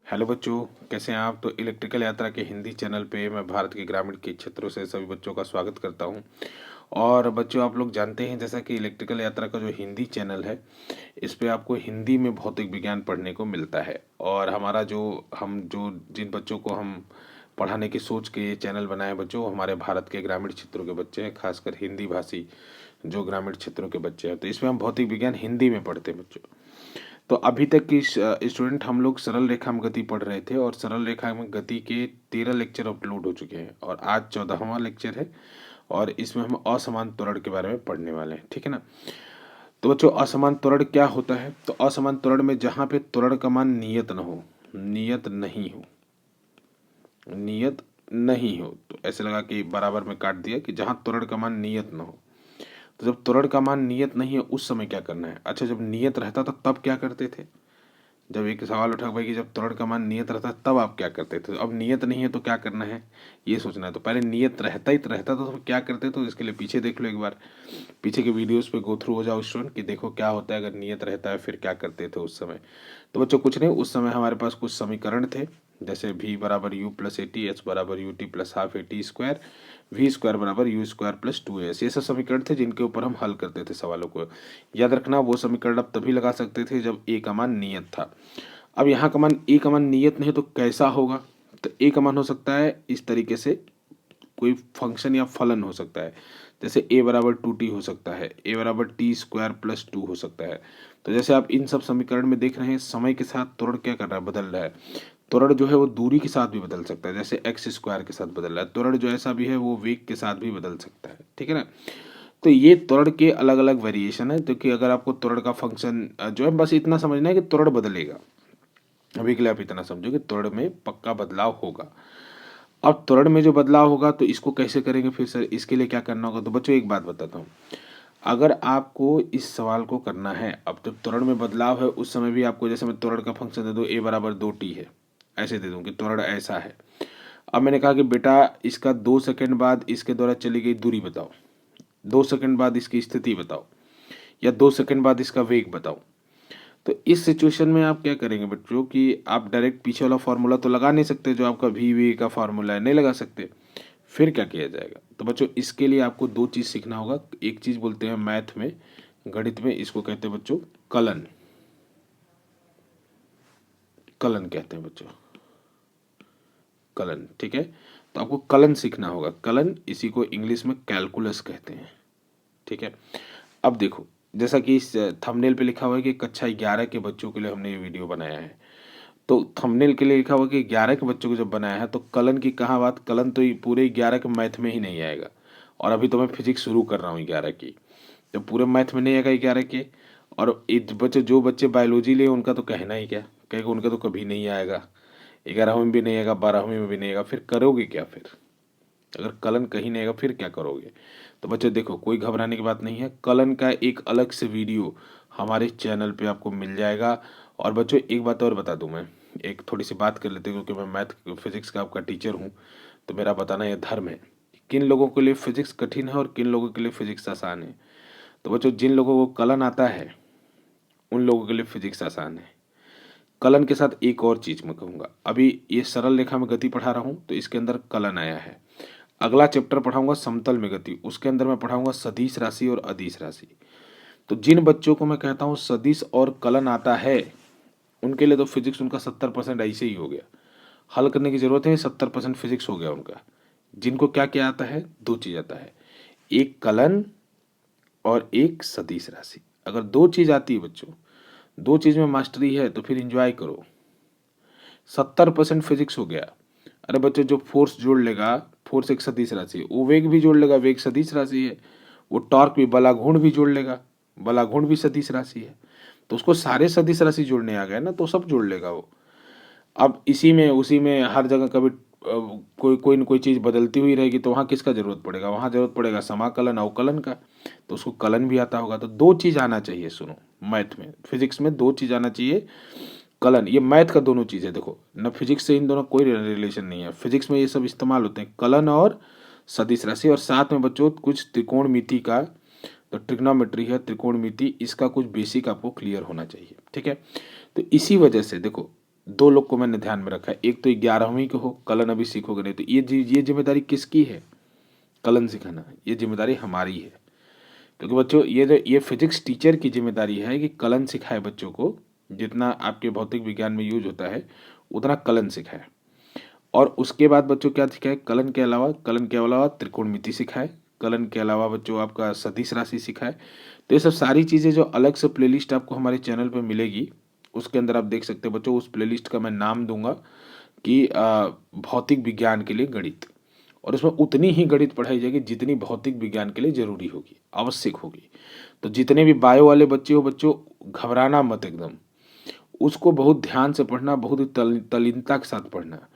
Hello बच्चों, कैसे हैं आप। तो इलेक्ट्रिकल यात्रा के हिंदी चैनल पे मैं भारत के ग्रामीण के क्षेत्रों से सभी बच्चों का स्वागत करता हूं। और बच्चों, आप लोग जानते हैं जैसा कि इलेक्ट्रिकल यात्रा का जो हिंदी चैनल है, इस पे आपको हिंदी में भौतिक विज्ञान पढ़ने को मिलता है। और हमारा जो जिन बच्चों को हम पढ़ाने की सोच के ये चैनल बनाए बच्चों, वो हमारे भारत के ग्रामीण क्षेत्रों के बच्चे हैं, खासकर हिंदी भाषी जो ग्रामीण क्षेत्रों के बच्चे हैं। तो इसमें हम भौतिक विज्ञान हिंदी में पढ़ते हैं बच्चों। तो अभी तक की स्टूडेंट हम लोग सरल रेखा में गति पढ़ रहे थे, और सरल रेखा में गति के 13 लेक्चर अपलोड हो चुके हैं, और आज 14वां लेक्चर है। और इसमें हम असमान त्वरण के बारे में पढ़ने वाले हैं, ठीक है ना। तो बच्चों, असमान त्वरण क्या होता है। तो असमान त्वरण में जहां पे त्वरण का मान नियत न हो, नियत नहीं हो, नियत नहीं हो, तो ऐसे लगा कि बराबर में काट दिया कि जहां त्वरण का मान नियत न हो। तो जब त्वरण का मान नियत नहीं है उस समय क्या करना है। अच्छा, जब नियत रहता था तब क्या करते थे। जब एक सवाल उठा भाई कि जब त्वरण का मान नियत रहता है तब आप क्या करते थे। अब नियत नहीं है तो क्या करना है, ये सोचना है। तो पहले नियत रहता तो क्या करते। तो इसके लिए पीछे देख लो एक बार, पीछे के वीडियोस पे गो थ्रू हो जाओ स्टूडेंट, कि देखो क्या होता है अगर नियत रहता है, फिर क्या करते थे उस समय। तो बच्चों, कुछ नहीं, उस समय हमारे पास कुछ समीकरण थे, जैसे v बराबर u plus a t, h बराबर u t plus half a t square, v square बराबर यू स्क्वायर प्लस 2s। ये सब समीकरण थे जिनके ऊपर हम हल करते थे सवालों को। याद रखना, वो समीकरण आप तभी लगा सकते थे जब ए का मान नियत था। अब यहाँ का मान, ए का मान नियत नहीं तो कैसा होगा। तो ए का मान हो सकता है इस तरीके से, कोई फंक्शन या फलन हो सकता है, जैसे ए बराबर 2t हो सकता है, ए बराबर टी स्क्वायर प्लस 2 हो सकता है। तो जैसे आप इन सब समीकरण में देख रहे हैं, समय के साथ त्वरण क्या कर रहा है, बदल रहा है। त्वरण जो है वो दूरी के साथ भी बदल सकता है, जैसे एक्स स्क्वायर के साथ बदल रहा है। त्वरण जो ऐसा भी है वो वेग के साथ भी बदल सकता है, ठीक है ना। तो ये त्वरण के अलग अलग वेरिएशन है, क्योंकि अगर आपको त्वरण का फंक्शन जो है, बस इतना समझना है कि त्वरण बदलेगा। अभी के लिए आप इतना समझो कि त्वरण में पक्का बदलाव होगा। अब त्वरण में जो बदलाव होगा तो इसको कैसे करेंगे फिर सर, इसके लिए क्या करना होगा। तो बच्चों, एक बात बताता हूँ, अगर आपको इस सवाल को करना है, अब जब त्वरण में बदलाव है उस समय भी आपको, जैसे मैं त्वरण का फंक्शन दे दूँ ए बराबर 2t है, ऐसे दे दूँ कि त्वरण ऐसा है। अब मैंने कहा कि बेटा इसका 2 सेकंड बाद इसके द्वारा चली गई दूरी बताओ, 2 सेकंड बाद इसकी स्थिति बताओ, या 2 सेकंड बाद इसका वेग बताओ। तो इस सिचुएशन में आप क्या करेंगे बच्चों, कि आप डायरेक्ट पीछे वाला फॉर्मूला तो लगा नहीं सकते, जो आपका वी वी का फॉर्मूला है, नहीं लगा सकते। फिर क्या किया जाएगा। तो बच्चों, इसके लिए आपको दो चीज़ सीखना होगा। एक चीज़ बोलते हैं मैथ में, गणित में, इसको कहते हैं बच्चों कलन। कलन कहते हैं बच्चों, कलन, ठीक है। तो आपको कलन सीखना होगा। कलन, इसी को इंग्लिश में कैलकुलस कहते हैं, ठीक है। अब देखो, जैसा कि इस थंबनेल पे लिखा हुआ है कि कक्षा 11 के बच्चों के लिए हमने ये वीडियो बनाया है। तो थंबनेल के लिए लिखा हुआ कि 11 के बच्चों को जब बनाया है, तो कलन की कहाँ बात। कलन तो ये पूरे 11 के मैथ में ही नहीं आएगा, और अभी तो मैं फिजिक्स शुरू कर रहा हूँ 11 की, तो पूरे मैथ में नहीं आएगा 11 के। और जो बच्चे बायोलॉजी लिए उनका तो कहना ही क्या, कहेगा उनका तो कभी नहीं आएगा, 11वीं में भी नहीं आएगा, 12वीं में भी नहीं आएगा। फिर करोगे क्या फिर, अगर कलन कहीं नहीं आएगा फिर क्या करोगे। तो बच्चों देखो, कोई घबराने की बात नहीं है। कलन का एक अलग से वीडियो हमारे चैनल पे आपको मिल जाएगा। और बच्चों, एक बात और बता दूं, मैं एक थोड़ी सी बात कर लेते हैं, क्योंकि मैं मैथ फिजिक्स का आपका टीचर हूँ, तो मेरा बताना यह धर्म है, किन लोगों के लिए फिजिक्स कठिन है और किन लोगों के लिए फिजिक्स आसान है। तो बच्चों, जिन लोगों को कलन आता है उन लोगों के लिए फिजिक्स आसान है। कलन के साथ एक और चीज मैं कहूँगा, अभी ये सरल रेखा में गति पढ़ा रहा हूँ तो इसके अंदर कलन आया है। अगला चैप्टर पढ़ाऊंगा समतल में गति, उसके अंदर मैं पढ़ाऊंगा सदिश राशि और अदिश राशि। तो जिन बच्चों को मैं कहता हूँ सदिश और कलन आता है, उनके लिए तो फिजिक्स उनका 70% ऐसे ही हो गया, हल करने की जरूरत है, 70% फिजिक्स हो गया उनका। जिनको क्या क्या आता है, दो चीज आता है, एक कलन और एक सदिश राशि। अगर दो चीज आती है बच्चों, दो चीज में मास्टरी है, तो फिर एंजॉय करो। 70% फिजिक्स हो गया। अरे बच्चों, जो फोर्स जोड़ लेगा, फोर्स एक सदिश राशि है, वो वेग भी जोड़ लेगा, वेग सदिश राशि है। वो टॉर्क भी, बलाघूर्ण भी जोड़ लेगा, बलाघूर्ण भी सदिश राशि है। तो उसको सारे सदिश राशि जोड़ने आ गए ना, तो सब जोड़ लेगा वो। अब इसी में उसी में हर जगह कभी कोई न कोई चीज़ बदलती हुई रहेगी, तो वहाँ किसका जरूरत पड़ेगा, वहाँ जरूरत पड़ेगा समाकलन अवकलन का। तो उसको कलन भी आता होगा। तो दो चीज़ आना चाहिए, सुनो, मैथ में, फिजिक्स में दो चीज़ आना चाहिए। कलन, ये मैथ का दोनों चीज़ है। देखो न, फिजिक्स से इन दोनों कोई रिलेशन नहीं है, फिजिक्स में ये सब इस्तेमाल होते हैं, कलन और सदिश राशि। और साथ में बच्चों कुछ त्रिकोणमिति का, तो ट्रिग्नोमेट्री है, त्रिकोणमिति, इसका कुछ बेसिक आपको क्लियर होना चाहिए, ठीक है। तो इसी वजह से देखो, दो लोग को मैंने ध्यान में रखा है, एक तो 11वीं के हो, कलन अभी सीखोगे नहीं, तो ये जिम्मेदारी किसकी है? कलन सिखाना, ये जिम्मेदारी हमारी है। क्योंकि बच्चों ये फिजिक्स टीचर की जिम्मेदारी है कि कलन सिखाए बच्चों को, जितना आपके भौतिक विज्ञान में यूज होता है उतना कलन सिखाए। और उसके बाद बच्चों क्या सिखाए? कलन के अलावा त्रिकोणमिति सिखाए, कलन के अलावा बच्चों आपका सदिश राशि सिखाए। तो ये सब सारी चीज़ें जो अलग से प्लेलिस्ट आपको हमारे चैनल पे मिलेगी, उसके अंदर आप देख सकते हैं बच्चों। उस प्लेलिस्ट का मैं नाम दूंगा कि भौतिक विज्ञान के लिए गणित, और उसमें उतनी ही गणित पढ़ाई जाएगी जितनी भौतिक विज्ञान के लिए जरूरी होगी, आवश्यक होगी। तो जितने भी बायो वाले बच्चे हो बच्चों, घबराना मत एकदम, उसको बहुत ध्यान से पढ़ना, बहुत ही तल्लीनता के साथ पढ़ना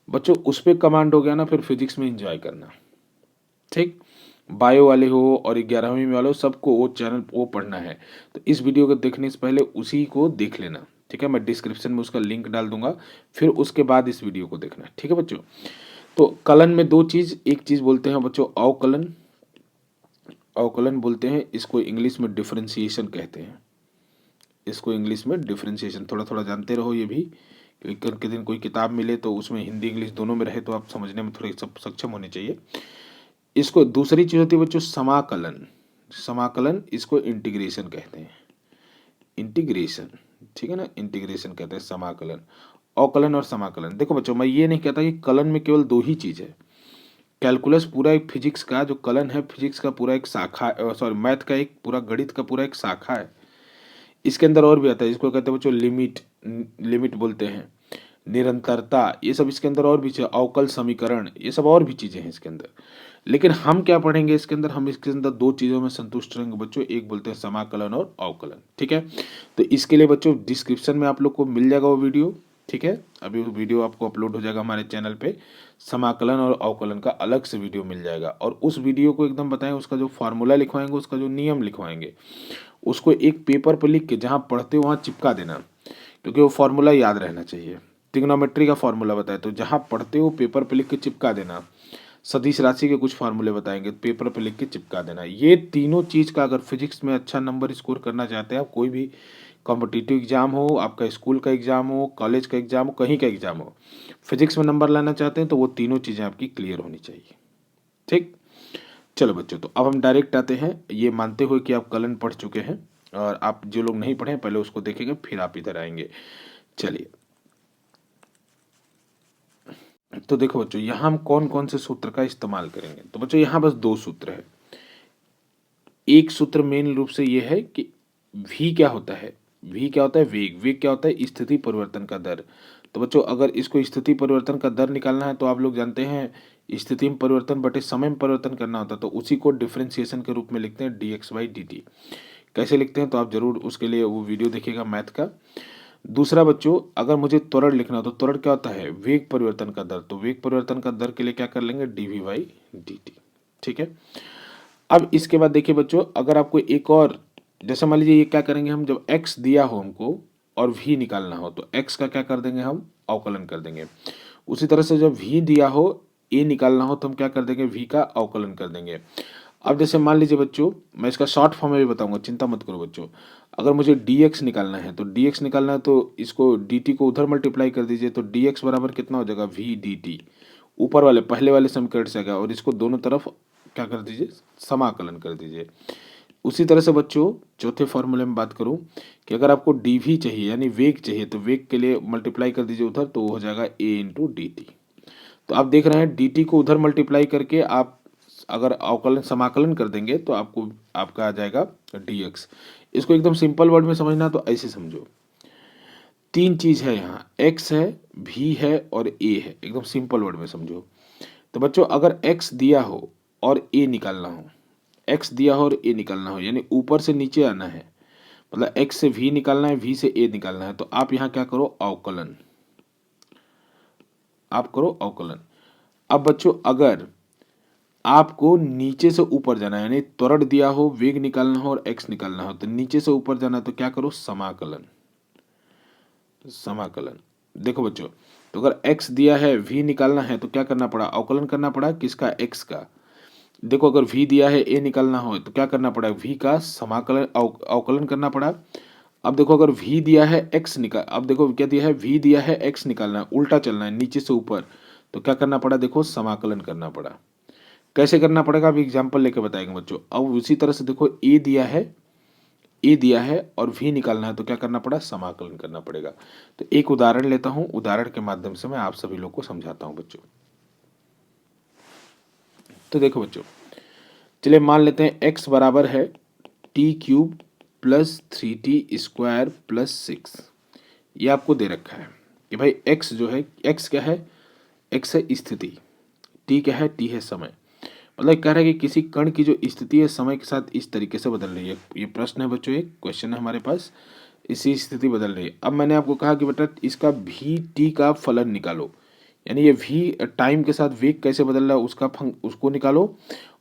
बच्चों। उस पर कमांड हो गया ना, फिर फिजिक्स में एंजॉय करना। ठीक, बायो वाले हो और 11वीं में वाले हो, सबको वो चैनल वो पढ़ना है। तो इस वीडियो को देखने से पहले उसी को देख लेना, ठीक है। मैं डिस्क्रिप्शन में उसका लिंक डाल दूंगा, फिर उसके बाद इस वीडियो को देखना, ठीक है बच्चों। तो कलन में दो चीज, एक चीज बोलते हैं बच्चों अवकलन, अवकलन बोलते हैं, इसको इंग्लिश में डिफरेंशिएशन कहते हैं। इसको इंग्लिश में डिफरेंशिएशन, थोड़ा थोड़ा जानते रहो ये भी, क्योंकि कल के दिन कोई किताब मिले तो उसमें हिंदी इंग्लिश दोनों में रहे तो आप समझने में थोड़े सक्षम होने चाहिए। इसको दूसरी चीज होती है बच्चों समाकलन, समाकलन इसको इंटीग्रेशन कहते हैं, इंटीग्रेशन, ठीक है ना, इंटीग्रेशन कहते हैं समाकलन। अवकलन और समाकलन, देखो बच्चों मैं ये नहीं कहता कि कलन में केवल दो ही चीज है। कैलकुलस पूरा एक फिजिक्स का जो कलन है, फिजिक्स का पूरा एक शाखा, सॉरी मैथ का एक पूरा, गणित का पूरा एक शाखा है। इसके अंदर और भी आता है, इसको कहते हैं बच्चों लिमिट, लिमिट बोलते हैं, निरंतरता, ये सब इसके अंदर और भी चीज़, अवकल समीकरण, ये सब और भी चीज़ें हैं इसके अंदर। लेकिन हम क्या पढ़ेंगे इसके अंदर? हम इसके अंदर दो चीज़ों में संतुष्ट रहेंगे बच्चों, एक बोलते हैं समाकलन और अवकलन, ठीक है। तो इसके लिए बच्चों डिस्क्रिप्शन में आप लोग को मिल जाएगा वो वीडियो, ठीक है। अभी वो वीडियो आपको अपलोड हो जाएगा हमारे चैनल पे, समाकलन और अवकलन का अलग से वीडियो मिल जाएगा। और उस वीडियो को एकदम बताएं, उसका जो फार्मूला लिखवाएंगे, उसका जो नियम लिखवाएंगे, उसको एक पेपर पर लिख के जहाँ पढ़ते हो वहाँ चिपका देना, क्योंकि वो फार्मूला याद रहना चाहिए। ट्रिग्नोमेट्री का फार्मूला बताए तो जहाँ पढ़ते हो पेपर पे लिख के चिपका देना। सदिश राशि के कुछ फार्मूले बताएंगे, पेपर पे लिख के चिपका देना। ये तीनों चीज़ का अगर फिजिक्स में अच्छा नंबर स्कोर करना चाहते हैं आप, कोई भी कॉम्पिटिटिव एग्जाम हो, आपका स्कूल का एग्जाम हो, कॉलेज का एग्जाम हो, कहीं का एग्जाम हो, फिजिक्स में नंबर लाना चाहते हैं तो वो तीनों चीज़ें आपकी क्लियर होनी चाहिए, ठीक। चलो बच्चों, तो अब हम डायरेक्ट आते हैं, ये मानते हुए कि आप कलन पढ़ चुके हैं, और आप जो लोग नहीं पढ़े पहले उसको देखेंगे फिर आप इधर आएंगे। चलिए, तो देखो बच्चों यहाँ हम कौन कौन से सूत्र का इस्तेमाल करेंगे। तो बच्चों यहाँ बस दो सूत्र है। एक सूत्र मेन रूप से ये है कि v क्या होता है, v क्या होता है, वेग, वेग क्या होता है, स्थिति परिवर्तन का दर। तो बच्चों अगर इसको स्थिति परिवर्तन का दर निकालना है तो आप लोग जानते हैं स्थिति में परिवर्तन बटे समय में परिवर्तन करना होता है, तो उसी को डिफरेंशिएशन के रूप में लिखते हैं dx/dt। कैसे लिखते हैं तो आप जरूर उसके लिए वो वीडियो देखिएगा मैथ का। दूसरा बच्चों, अगर मुझे त्वरण लिखना हो तो त्वरण क्या होता है, वेग परिवर्तन का दर, तो वेग परिवर्तन का दर के लिए क्या कर लेंगे, dv/dt, ठीक है। अब इसके बाद देखिए बच्चों, अगर आपको एक और, जैसे मान लीजिए ये क्या करेंगे हम, जब x दिया हो हमको और v निकालना हो तो x का क्या कर देंगे, हम अवकलन कर देंगे। उसी तरह से जब v दिया हो, a निकालना हो तो हम क्या कर देंगे, v का अवकलन कर देंगे। अब जैसे मान लीजिए बच्चों, मैं इसका शॉर्ट फॉर्म में भी बताऊंगा, चिंता मत करो बच्चों। अगर मुझे dx निकालना है तो dx निकालना है तो इसको dt को उधर मल्टीप्लाई कर दीजिए, तो dx बराबर कितना हो जाएगा, v dt, ऊपर वाले पहले वाले समीकरण से आएगा, और इसको दोनों तरफ क्या कर दीजिए, समाकलन कर दीजिए। उसी तरह से बच्चों चौथे फॉर्मूले में बात करूं कि अगर आपको dv चाहिए यानी वेग चाहिए, तो वेग के लिए मल्टीप्लाई कर दीजिए उधर, तो हो जाएगा a इंटू डी टी। तो आप देख रहे हैं dt को उधर मल्टीप्लाई करके आप अगर अवकलन समाकलन कर देंगे तो आपको आपका आ जाएगा dx। इसको एकदम सिंपल वर्ड में समझना तो ऐसे समझो, तीन चीज है यहाँ, x है, v है और a है, एकदम सिंपल वर्ड में समझो। तो बच्चों अगर x दिया हो और a निकालना हो, x दिया हो और a निकालना हो, यानी ऊपर से नीचे आना है, मतलब x से v निकालना है, v से a निकालना है, तो आप यहाँ क्या करो, अवकलन, आप करो अवकलन। अब बच्चों अगर आपको नीचे से ऊपर जाना है, यानी त्वरण दिया हो, वेग निकालना हो और x निकालना हो, तो नीचे से ऊपर जाना है तो क्या करो, समाकलन, समाकलन। देखो बच्चों, तो अगर x दिया है, v निकालना है तो क्या करना पड़ा, अवकलन करना पड़ा किसका, x का। देखो अगर v दिया है, a निकालना हो तो क्या करना पड़ा, v का समाकलन अवकलन करना पड़ा। अब देखो अगर v दिया है x निकाल, अब देखो क्या दिया है, v दिया है x निकालना है, उल्टा चलना है नीचे से ऊपर, तो क्या करना पड़ा, देखो समाकलन करना पड़ा। कैसे करना पड़ेगा अभी एग्जाम्पल लेके बताएंगे बच्चों। अब उसी तरह से देखो a दिया है और v निकालना है, तो क्या करना पड़ा, समाकलन करना पड़ेगा। तो एक उदाहरण लेता हूं, उदाहरण के माध्यम से मैं आप सभी लोग को समझाता हूं बच्चों। तो देखो बच्चों, चलिए मान लेते हैं x बराबर है t³ प्लस 3t² प्लस 6। ये आपको दे रखा है कि भाई x जो है, x क्या है, x है स्थिति, t क्या है, t है समय। मतलब कह रहा है कि किसी कण की जो स्थिति है समय के साथ इस तरीके से बदल रही है। ये प्रश्न है बच्चों, एक क्वेश्चन है हमारे पास, इसी स्थिति बदल रही है। अब मैंने आपको कहा कि बेटा इसका भी टी का फलन निकालो, यानी ये भी टाइम के साथ वेग कैसे बदल रहा है उसको निकालो,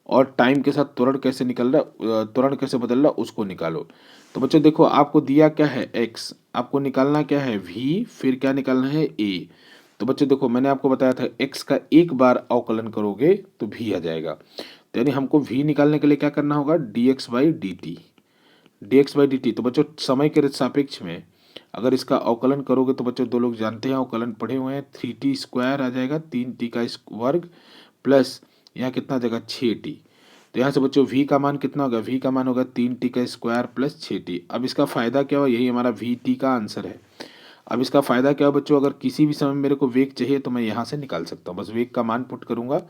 और टाइम के साथ त्वरण कैसे त्वरण कैसे बदल रहा है उसको निकालो। तो बच्चों देखो आपको दिया क्या है x, आपको निकालना क्या है v, फिर क्या निकालना है a। तो बच्चों देखो मैंने आपको बताया था x का एक बार अवकलन करोगे तो v आ जाएगा। तो यानी हमको v निकालने के लिए क्या करना होगा, dx/dt। तो बच्चों समय के सापेक्ष में अगर इसका अवकलन करोगे तो बच्चों दो लोग जानते हैं, अवकलन पढ़े हुए हैं, 3t² आ जाएगा, 3t का वर्ग, प्लस यहाँ कितना आ जाएगा 6t। तो यहाँ से बच्चों v का मान कितना होगा, v का मान होगा 3t का स्क्वायर प्लस 6t। अब इसका फायदा क्या हुआ, यही हमारा vt का आंसर है। अब इसका फायदा क्या हो बच्चों, अगर किसी भी समय मेरे को वेग चाहिए तो मैं यहाँ से निकाल सकता हूँ। बस वेग का मान पुट करूंगा,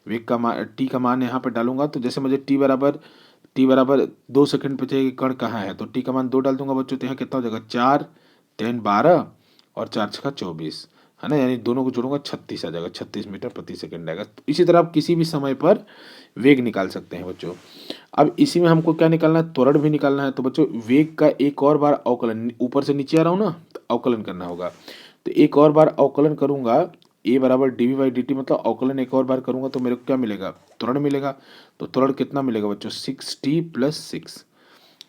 वेग का मान टी का मान यहाँ पे डालूंगा। तो जैसे मुझे टी बराबर 2 सेकंड पे चाहिए कि कण कहाँ है, तो टी का मान 2 डाल दूंगा बच्चों। तो यहाँ कितना हो जाएगा 4 3 12 और 4 6 24, है ना, यानी दोनों को जोड़ूंगा 36 आ जाएगा, 36 मीटर प्रति सेकंड आएगा। तो इसी तरह आप किसी भी समय पर वेग निकाल सकते हैं बच्चों। अब इसी में हमको क्या निकालना है, त्वरण भी निकालना है। तो बच्चों वेग का एक और बार अवकलन, ऊपर से नीचे आ रहा हूँ ना, तो अवकलन करना होगा। तो एक और बार अवकलन करूंगा, a बराबर dv/dt, मतलब अवकलन एक और बार करूंगा तो मेरे को क्या मिलेगा, त्वरण मिलेगा। तो त्वरण कितना मिलेगा बच्चों, 6t प्लस 6।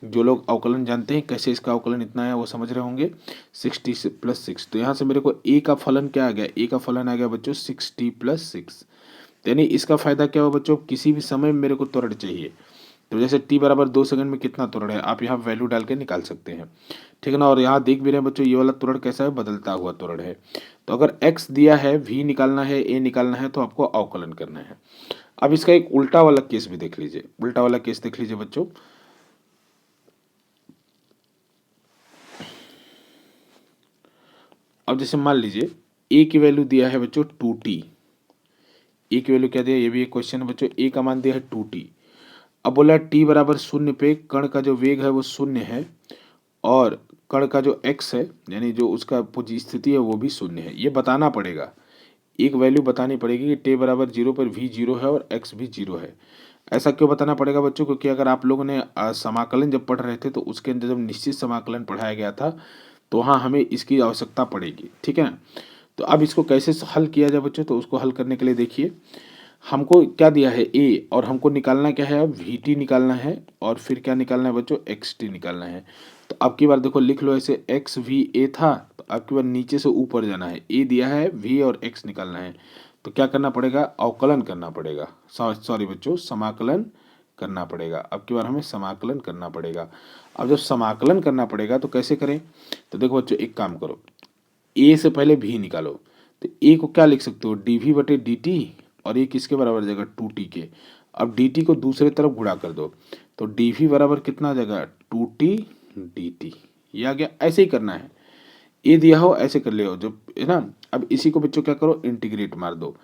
जो लोग अवकलन जानते हैं कैसे इसका अवकलन इतना है वो समझ रहे होंगे, 6t प्लस 6। तो यहाँ से मेरे को a का फलन क्या आ गया, a का फलन आ गया बच्चों 6t प्लस 6। यानी इसका फायदा क्या हुआ बच्चों, किसी भी समय मेरे को त्वरण चाहिए, तो जैसे t बराबर 2 सेकंड में कितना त्वरण है आप यहाँ वैल्यू डाल के निकाल सकते हैं, ठीक है ना। और यहाँ देख भी रहे हैं बच्चों ये वाला त्वरण कैसा है, बदलता हुआ त्वरण है। तो अगर x दिया है, v निकालना है, a निकालना है, तो आपको अवकलन करना है। अब इसका एक उल्टा वाला केस भी देख लीजिए, उल्टा वाला केस देख लीजिए बच्चों। अब जैसे मान लीजिए a की वैल्यू दिया है बच्चों 2t, a की वैल्यू क्या दिया, ये भी एक क्वेश्चन है बच्चों। a का मान दिया है 2t। अब बोला t बराबर 0 पे कण का जो वेग है वो 0 है, और कण का जो x है यानी जो उसका स्थिति है वो भी 0 है। ये बताना पड़ेगा, एक वैल्यू बतानी पड़ेगी कि t बराबर 0 पर v 0 है और x भी 0 है। ऐसा क्यों बताना पड़ेगा बच्चों, क्योंकि अगर आप लोगों ने समाकलन जब पढ़ रहे थे तो उसके अंदर जब निश्चित समाकलन पढ़ाया गया था तो वहाँ हमें इसकी आवश्यकता पड़ेगी, ठीक है ना। तो अब इसको कैसे हल किया जाए बच्चों, तो उसको हल करने के लिए देखिए हमको क्या दिया है a, और हमको निकालना क्या है, अब vt निकालना है, और फिर क्या निकालना है बच्चों, xt निकालना है। तो अब की बार देखो लिख लो ऐसे, x v a था, तो अब की बार नीचे से ऊपर जाना है, a दिया है, v और x निकालना है। तो क्या करना पड़ेगा, अवकलन करना पड़ेगा, सॉरी बच्चों समाकलन करना पड़ेगा। अब की बार हमें समाकलन करना पड़ेगा। अब जब समाकलन करना पड़ेगा तो कैसे करें, तो देखो बच्चों एक काम करो, a से पहले v निकालो। तो a को क्या लिख सकते हो, dv/dt, और ये किसके बराबर आ जाएगा 2t के। अब dt को दूसरे तरफ गुणा कर दो, तो dv बराबर कितना आ जाएगा 2t dt। ये आ गया, ऐसे ही करना है, ए दिया हो ऐसे कर लियो जो, है ना। अब इसी को बच्चों क्या करो, इंटीग्रेट मार दो।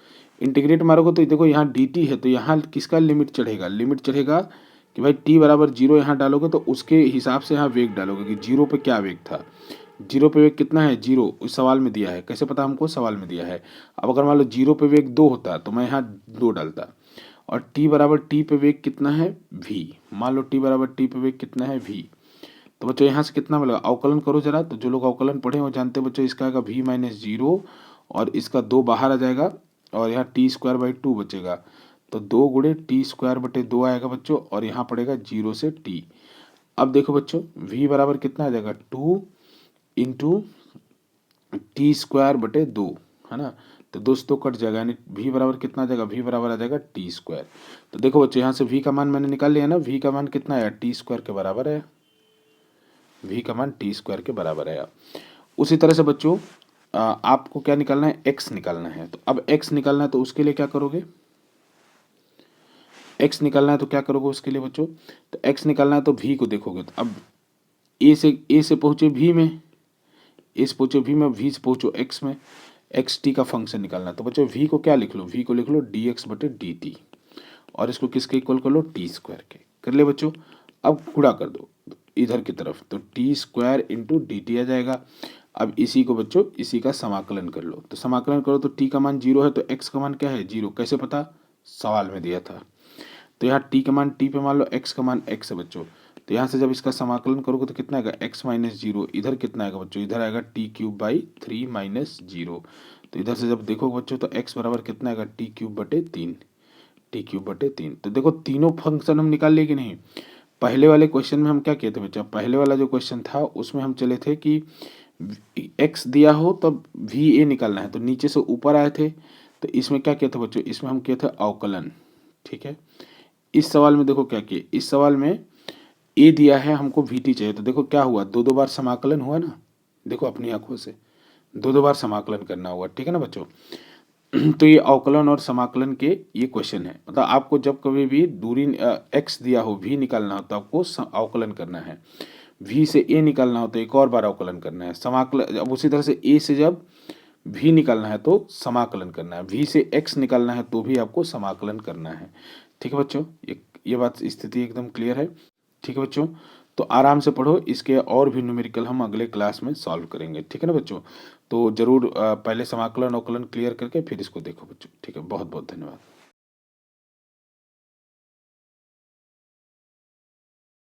इंटीग्रेट मारोगे तो देखो यहाँ dt है, तो यहाँ किसका लिमिट चढ़ेगा, लिमिट चढ़ेगा कि भाई t बराबर 0 यहाँ डालोगे तो उसके हिसाब से यहाँ वेग डालोगे कि 0 पे क्या वेग था, 0 पे वेग कितना है 0, इस सवाल में दिया है। कैसे पता हमको, सवाल में दिया है। अब अगर मान लो 0 पे वेग 2 होता तो मैं यहाँ 2 डालता, और t बराबर t पे वेग कितना है v, मान लो t बराबर t पे वेग कितना है v। तो बच्चों यहाँ से कितना मिलेगा, अवकलन करो जरा। तो जो लोग अवकलन पढ़े वो जानते हैं बच्चों, इसका आएगा v-0, और इसका 2 बाहर आ जाएगा, और यहाँ t² बचेगा। तो 2 गुणे t²/2 आएगा बच्चों, और यहाँ पड़ेगा 0 से t। अब देखो बच्चों v बराबर कितना आ जाएगा 2 इंटू t²/2, है ना। तो दोस्तों कट जाएगा, यानी v बराबर कितना आ जाएगा, v बराबर आ जाएगा t²। तो देखो बच्चों यहाँ से v का मान मैंने निकाल लिया ना, v का मान कितना आया, t² के बराबर है। v का मान टी स्क्वायर के बराबर आया। उसी तरह से बच्चों आपको क्या निकालना है, x निकालना है। तो अब x निकालना है तो उसके लिए क्या करोगे, x निकालना है तो क्या करोगे उसके लिए बच्चों, तो x निकालना है तो v को देखोगे। तो अब a से पहुँचे v में, a से पहुँचो v में, v से पहुँचो x में, एक्स टी का फंक्शन निकालना है। तो बच्चों v को क्या लिख लो, v को लिख लो dx बटे dt, और इसको किसके इक्वल कर लो, टी स्क्वायर के। कर ले बच्चों। अब गुणा कर दो इधर की तरफ, तो t square into d t आ जाएगा। अब इसी को बच्चों इसी का समाकलन कर लो, तो समाकलन करो तो टी का मान 0 है तो x का मान क्या है 0, कैसे पता, सवाल में दिया था। तो यहाँ टी का मान टी पे मान लो, x का मान x है बच्चों। तो यहाँ से जब इसका समाकलन करोगे तो कितना आएगा, x माइनस जीरो, इधर कितना आएगा बच्चों, इधर आएगा T cube by 3 minus zero. तो इधर से जब देखोगे बच्चों तो x बराबर कितना आएगा, टी क्यूब बटे 3, टी क्यूब बटे 3। तो देखो तीनों फंक्शन हम निकाल लिए कि नहीं। पहले वाले क्वेश्चन में हम क्या किए थे बच्चा, पहले वाला जो क्वेश्चन था उसमें हम चले थे कि x दिया हो तब वी ए निकालना है, तो नीचे से ऊपर आए थे। तो इसमें क्या किया था बच्चों, इसमें हम किए थे अवकलन, ठीक है। इस सवाल में देखो क्या किए, इस सवाल में ए दिया है, हमको वी टी चाहिए। तो देखो क्या हुआ, दो दो बार समाकलन हुआ ना, देखो अपनी आंखों से दो दो बार समाकलन करना हुआ, ठीक है ना बच्चों। तो ये अवकलन और समाकलन के ये क्वेश्चन है, मतलब आपको जब कभी भी दूरी x दिया हो, v निकालना हो तो आपको अवकलन करना है, v से a निकालना हो तो एक और बार अवकलन करना है, समाकलन। अब उसी तरह से a से जब v निकालना है तो समाकलन करना है, v से x निकालना है तो भी आपको समाकलन करना है, ठीक है बच्चों। ये बात स्थिति एकदम क्लियर है, ठीक है बच्चों। तो आराम से पढ़ो, इसके और भी न्यूमेरिकल हम अगले क्लास में सॉल्व करेंगे, ठीक है ना बच्चों। तो जरूर पहले समाकलन अवकलन क्लियर करके फिर इसको देखो बच्चों, ठीक है। बहुत बहुत धन्यवाद।